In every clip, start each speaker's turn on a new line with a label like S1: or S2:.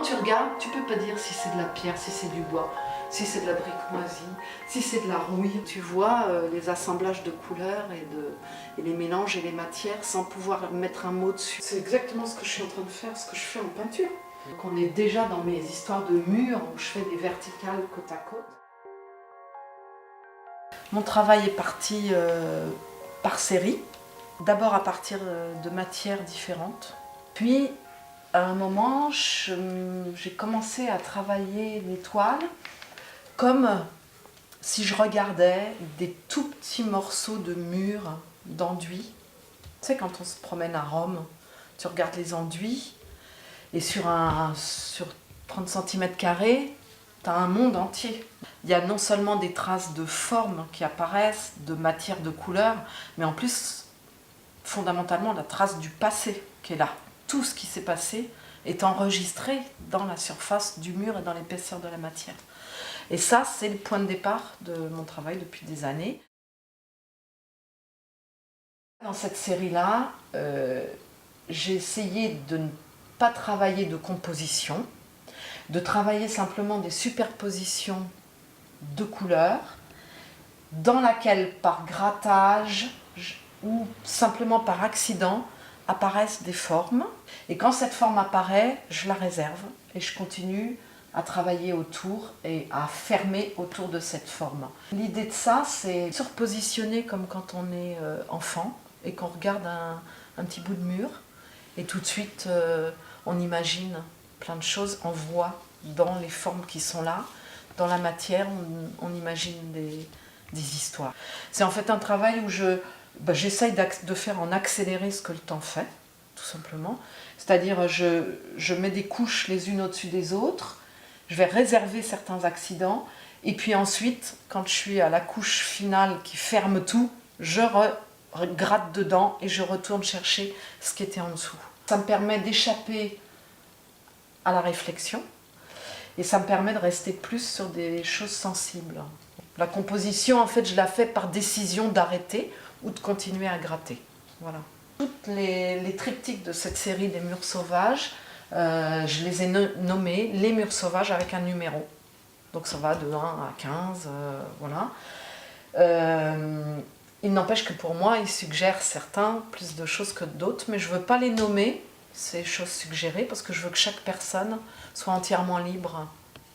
S1: tu regardes, tu peux pas dire si c'est de la pierre, si c'est du bois, si c'est de la brique moisie, si c'est de la rouille. Tu vois les assemblages de couleurs et les mélanges et les matières sans pouvoir mettre un mot dessus. C'est exactement ce que je suis en train de faire, ce que je fais en peinture. Donc on est déjà dans mes histoires de murs où je fais des verticales côte à côte. Mon travail est parti par série, d'abord à partir de matières différentes. Puis à un moment, j'ai commencé à travailler les toiles comme si je regardais des tout petits morceaux de murs d'enduit. Tu sais, quand on se promène à Rome, tu regardes les enduits et sur 30 cm², tu as un monde entier. Il y a non seulement des traces de formes qui apparaissent, de matière, de couleurs, mais en plus, fondamentalement, la trace du passé qui est là. Tout ce qui s'est passé est enregistré dans la surface du mur et dans l'épaisseur de la matière. Et ça, c'est le point de départ de mon travail depuis des années. Dans cette série-là, j'ai essayé de ne pas travailler de composition, de travailler simplement des superpositions de couleurs, dans laquelle, par grattage ou simplement par accident, apparaissent des formes. Et quand cette forme apparaît, je la réserve et je continue à travailler autour et à fermer autour de cette forme. L'idée de ça, c'est se repositionner comme quand on est enfant et qu'on regarde un petit bout de mur et tout de suite on imagine plein de choses, on voit dans les formes qui sont là, dans la matière, on imagine des histoires. C'est en fait un travail où j'essaye de faire en accéléré ce que le temps fait, tout simplement. C'est-à-dire je mets des couches les unes au-dessus des autres, je vais réserver certains accidents, et puis ensuite, quand je suis à la couche finale qui ferme tout, je gratte dedans et je retourne chercher ce qui était en dessous. Ça me permet d'échapper à la réflexion, et ça me permet de rester plus sur des choses sensibles. La composition, en fait, je la fais par décision d'arrêter ou de continuer à gratter. Voilà. Toutes les triptyques de cette série des murs sauvages, je les ai nommés les murs sauvages avec un numéro. Donc ça va de 1 à 15, voilà. Il n'empêche que pour moi, ils suggèrent certains plus de choses que d'autres, mais je ne veux pas les nommer, ces choses suggérées, parce que je veux que chaque personne soit entièrement libre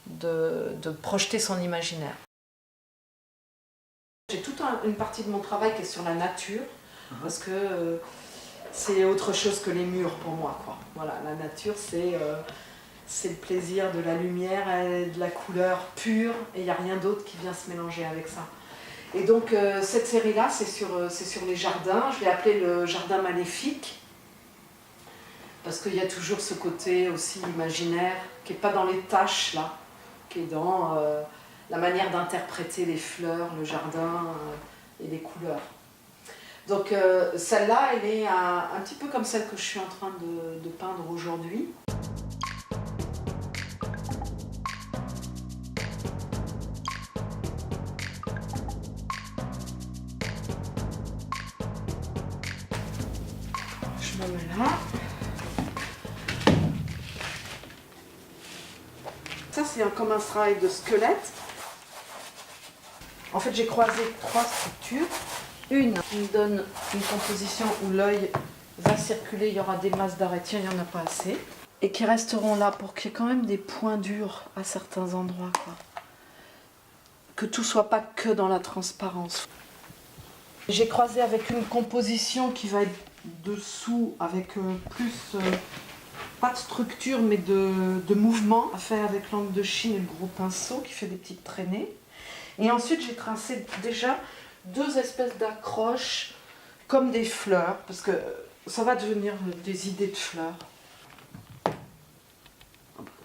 S1: de projeter son imaginaire. J'ai toute une partie de mon travail qui est sur la nature, parce que c'est autre chose que les murs pour moi, quoi. Voilà, la nature, c'est le plaisir de la lumière et de la couleur pure, et il n'y a rien d'autre qui vient se mélanger avec ça. Et donc cette série-là, c'est sur les jardins. Je l'ai appelé le jardin maléfique, parce qu'il y a toujours ce côté aussi imaginaire, qui n'est pas dans les tâches, là, qui est dans la manière d'interpréter les fleurs, le jardin et les couleurs. Donc celle-là, elle est un petit peu comme celle que je suis en train de peindre aujourd'hui. Je me mets là. Ça, c'est comme un travail de squelette. En fait, j'ai croisé 3 structures. Une qui me donne une composition où l'œil va circuler, il y aura des masses d'arrêt, tiens, il n'y en a pas assez. Et qui resteront là pour qu'il y ait quand même des points durs à certains endroits, quoi. Que tout ne soit pas que dans la transparence. J'ai croisé avec une composition qui va être dessous, avec plus, pas de structure, mais de mouvement, fait avec l'angle de Chine et le gros pinceau qui fait des petites traînées. Et ensuite, j'ai tracé déjà 2 espèces d'accroches comme des fleurs, parce que ça va devenir des idées de fleurs.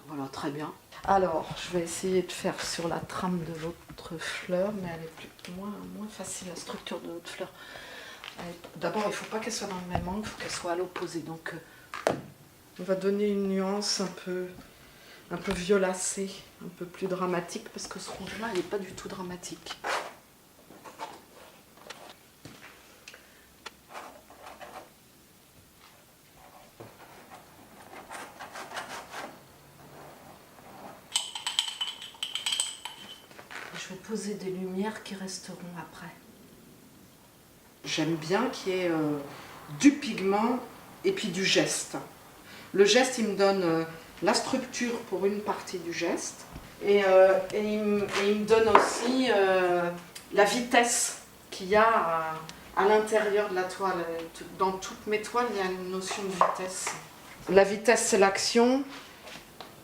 S1: Voilà, très bien. Alors, je vais essayer de faire sur la trame de l'autre fleur, mais elle est moins facile, la structure de l'autre fleur. D'abord, il ne faut pas qu'elle soit dans le même angle, il faut qu'elle soit à l'opposé. Donc, on va donner une nuance un peu violacée, un peu plus dramatique, parce que ce rouge-là, il n'est pas du tout dramatique. poser des lumières qui resteront après. J'aime bien qu'il y ait du pigment et puis du geste. Le geste, il me donne la structure pour une partie du geste et il me donne aussi la vitesse qu'il y a à l'intérieur de la toile. Dans toutes mes toiles, il y a une notion de vitesse. La vitesse, c'est l'action.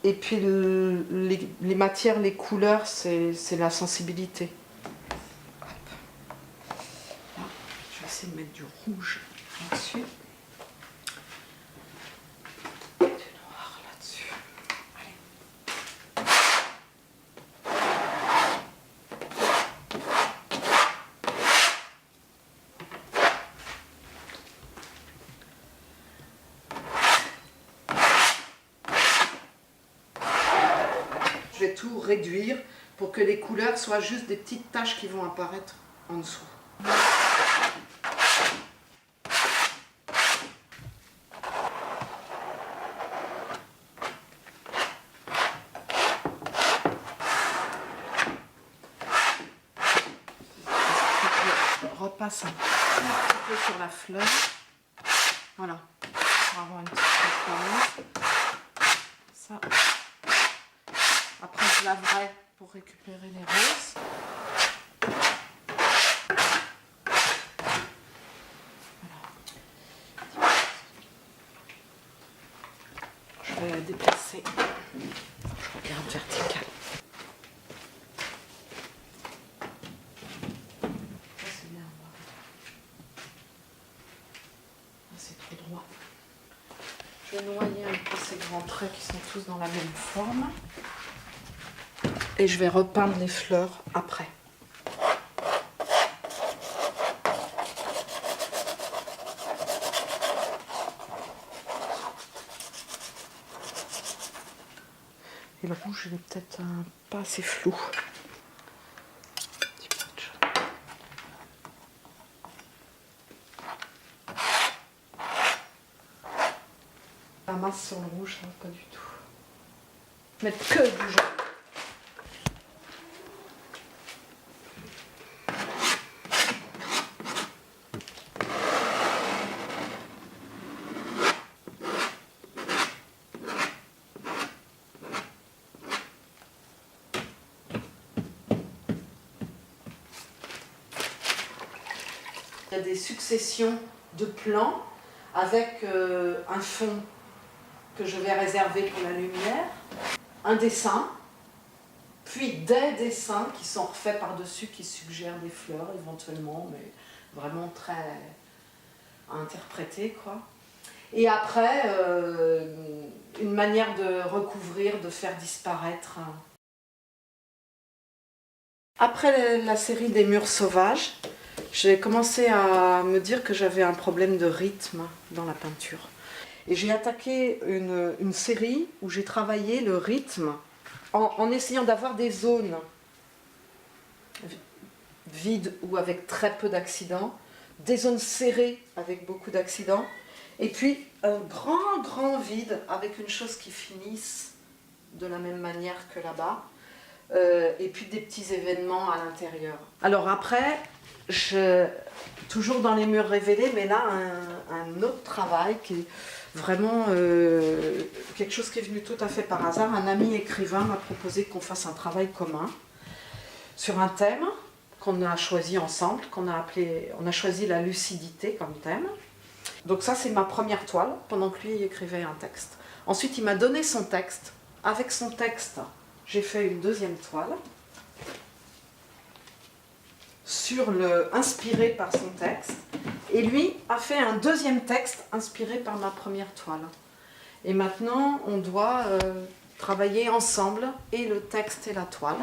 S1: Et puis les matières, les couleurs, c'est la sensibilité. Hop. Là, je vais essayer de mettre du rouge là-dessus. Du noir là-dessus. Allez. Je vais tout réduire pour que les couleurs soient juste des petites taches qui vont apparaître en dessous. Je repasse un petit peu sur la fleur. Voilà, pour avoir une petite transparence. Ça. Après, je laverai pour récupérer les roses. Voilà. Je vais la déplacer. Je regarde vertical. C'est bien. C'est trop droit. Je vais noyer un peu ces grands traits qui sont tous dans la même forme. Et je vais repeindre les fleurs après. Et le rouge, il est peut-être pas assez flou. La masse sur le rouge, ça va pas du tout. Mettre que du jaune. Il y a des successions de plans avec un fond que je vais réserver pour la lumière, un dessin, puis des dessins qui sont refaits par-dessus, qui suggèrent des fleurs éventuellement, mais vraiment très à interpréter, quoi. Et après, une manière de recouvrir, de faire disparaître. Après la série des murs sauvages, j'ai commencé à me dire que j'avais un problème de rythme dans la peinture. Et j'ai attaqué une série où j'ai travaillé le rythme en essayant d'avoir des zones vides ou avec très peu d'accidents, des zones serrées avec beaucoup d'accidents, et puis un grand vide avec une chose qui finisse de la même manière que là-bas, et puis des petits événements à l'intérieur. Alors après, toujours dans les murs révélés, mais là un autre travail qui est vraiment quelque chose qui est venu tout à fait par hasard. Un ami écrivain m'a proposé qu'on fasse un travail commun sur un thème qu'on a choisi ensemble, on a choisi la lucidité comme thème. Donc ça, c'est ma première toile, pendant que lui il écrivait un texte. Ensuite, il m'a donné son texte. Avec son texte, j'ai fait une deuxième toile, inspiré par son texte, et lui a fait un deuxième texte inspiré par ma première toile. Et maintenant, on doit travailler ensemble, et le texte et la toile,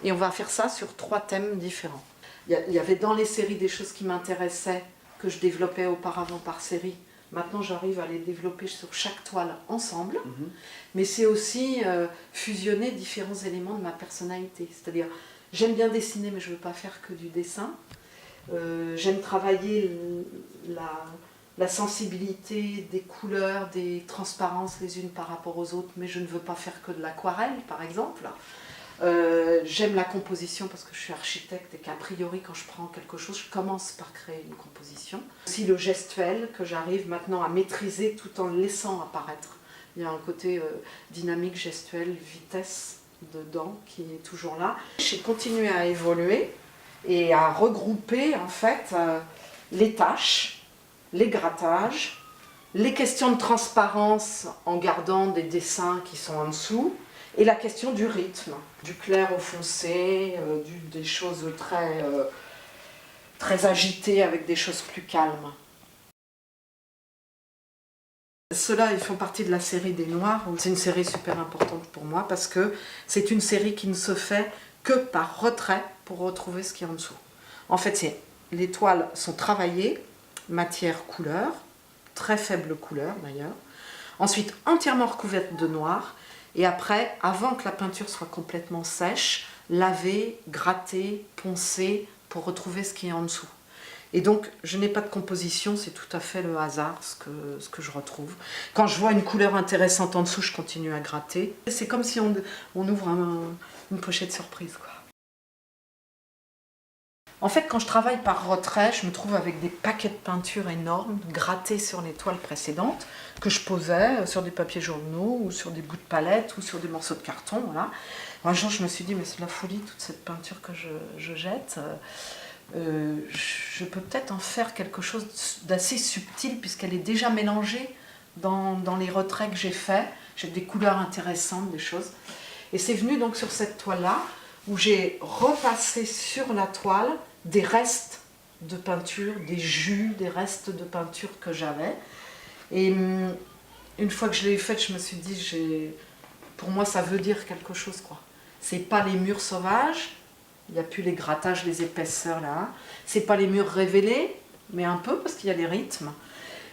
S1: et on va faire ça sur 3 thèmes différents. Il y avait dans les séries des choses qui m'intéressaient, que je développais auparavant par série. Maintenant, j'arrive à les développer sur chaque toile ensemble, mais c'est aussi fusionner différents éléments de ma personnalité. C'est-à-dire, j'aime bien dessiner, mais je ne veux pas faire que du dessin. J'aime travailler la sensibilité des couleurs, des transparences les unes par rapport aux autres, mais je ne veux pas faire que de l'aquarelle, par exemple. J'aime la composition parce que je suis architecte et qu'a priori quand je prends quelque chose, je commence par créer une composition. Aussi le gestuel que j'arrive maintenant à maîtriser tout en le laissant apparaître. Il y a un côté dynamique, gestuel, vitesse dedans qui est toujours là. J'ai continué à évoluer et à regrouper en fait les tâches, les grattages, les questions de transparence en gardant des dessins qui sont en dessous, et la question du rythme, du clair au foncé, des choses très agitées avec des choses plus calmes. Ceux-là, ils font partie de la série des Noirs. C'est une série super importante pour moi parce que c'est une série qui ne se fait que par retrait pour retrouver ce qui est en dessous. En fait, les toiles sont travaillées, matière, couleur, très faible couleur d'ailleurs. Ensuite, entièrement recouvertes de noir. Et après, avant que la peinture soit complètement sèche, laver, gratter, poncer pour retrouver ce qui est en dessous. Et donc, je n'ai pas de composition, c'est tout à fait le hasard ce que je retrouve. Quand je vois une couleur intéressante en dessous, je continue à gratter. C'est comme si on ouvre une pochette surprise, quoi. En fait, quand je travaille par retrait, je me trouve avec des paquets de peinture énormes, grattés sur les toiles précédentes, que je posais sur des papiers journaux, ou sur des bouts de palette, ou sur des morceaux de carton, voilà. Un jour, je me suis dit, mais c'est de la folie, toute cette peinture que je jette. Je peux peut-être en faire quelque chose d'assez subtil, puisqu'elle est déjà mélangée dans les retraits que j'ai faits. J'ai des couleurs intéressantes, des choses. Et c'est venu donc sur cette toile-là, où j'ai repassé sur la toile des restes de peinture, des jus, des restes de peinture que j'avais. Et une fois que je l'ai faite, je me suis dit, pour moi ça veut dire quelque chose, quoi. C'est pas les murs sauvages, il n'y a plus les grattages, les épaisseurs là. C'est pas les murs révélés, mais un peu parce qu'il y a les rythmes.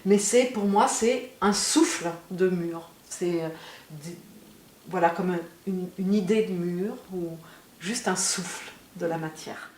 S1: Mais pour moi, c'est un souffle de mur. C'est voilà, comme une idée de mur ou juste un souffle de la matière.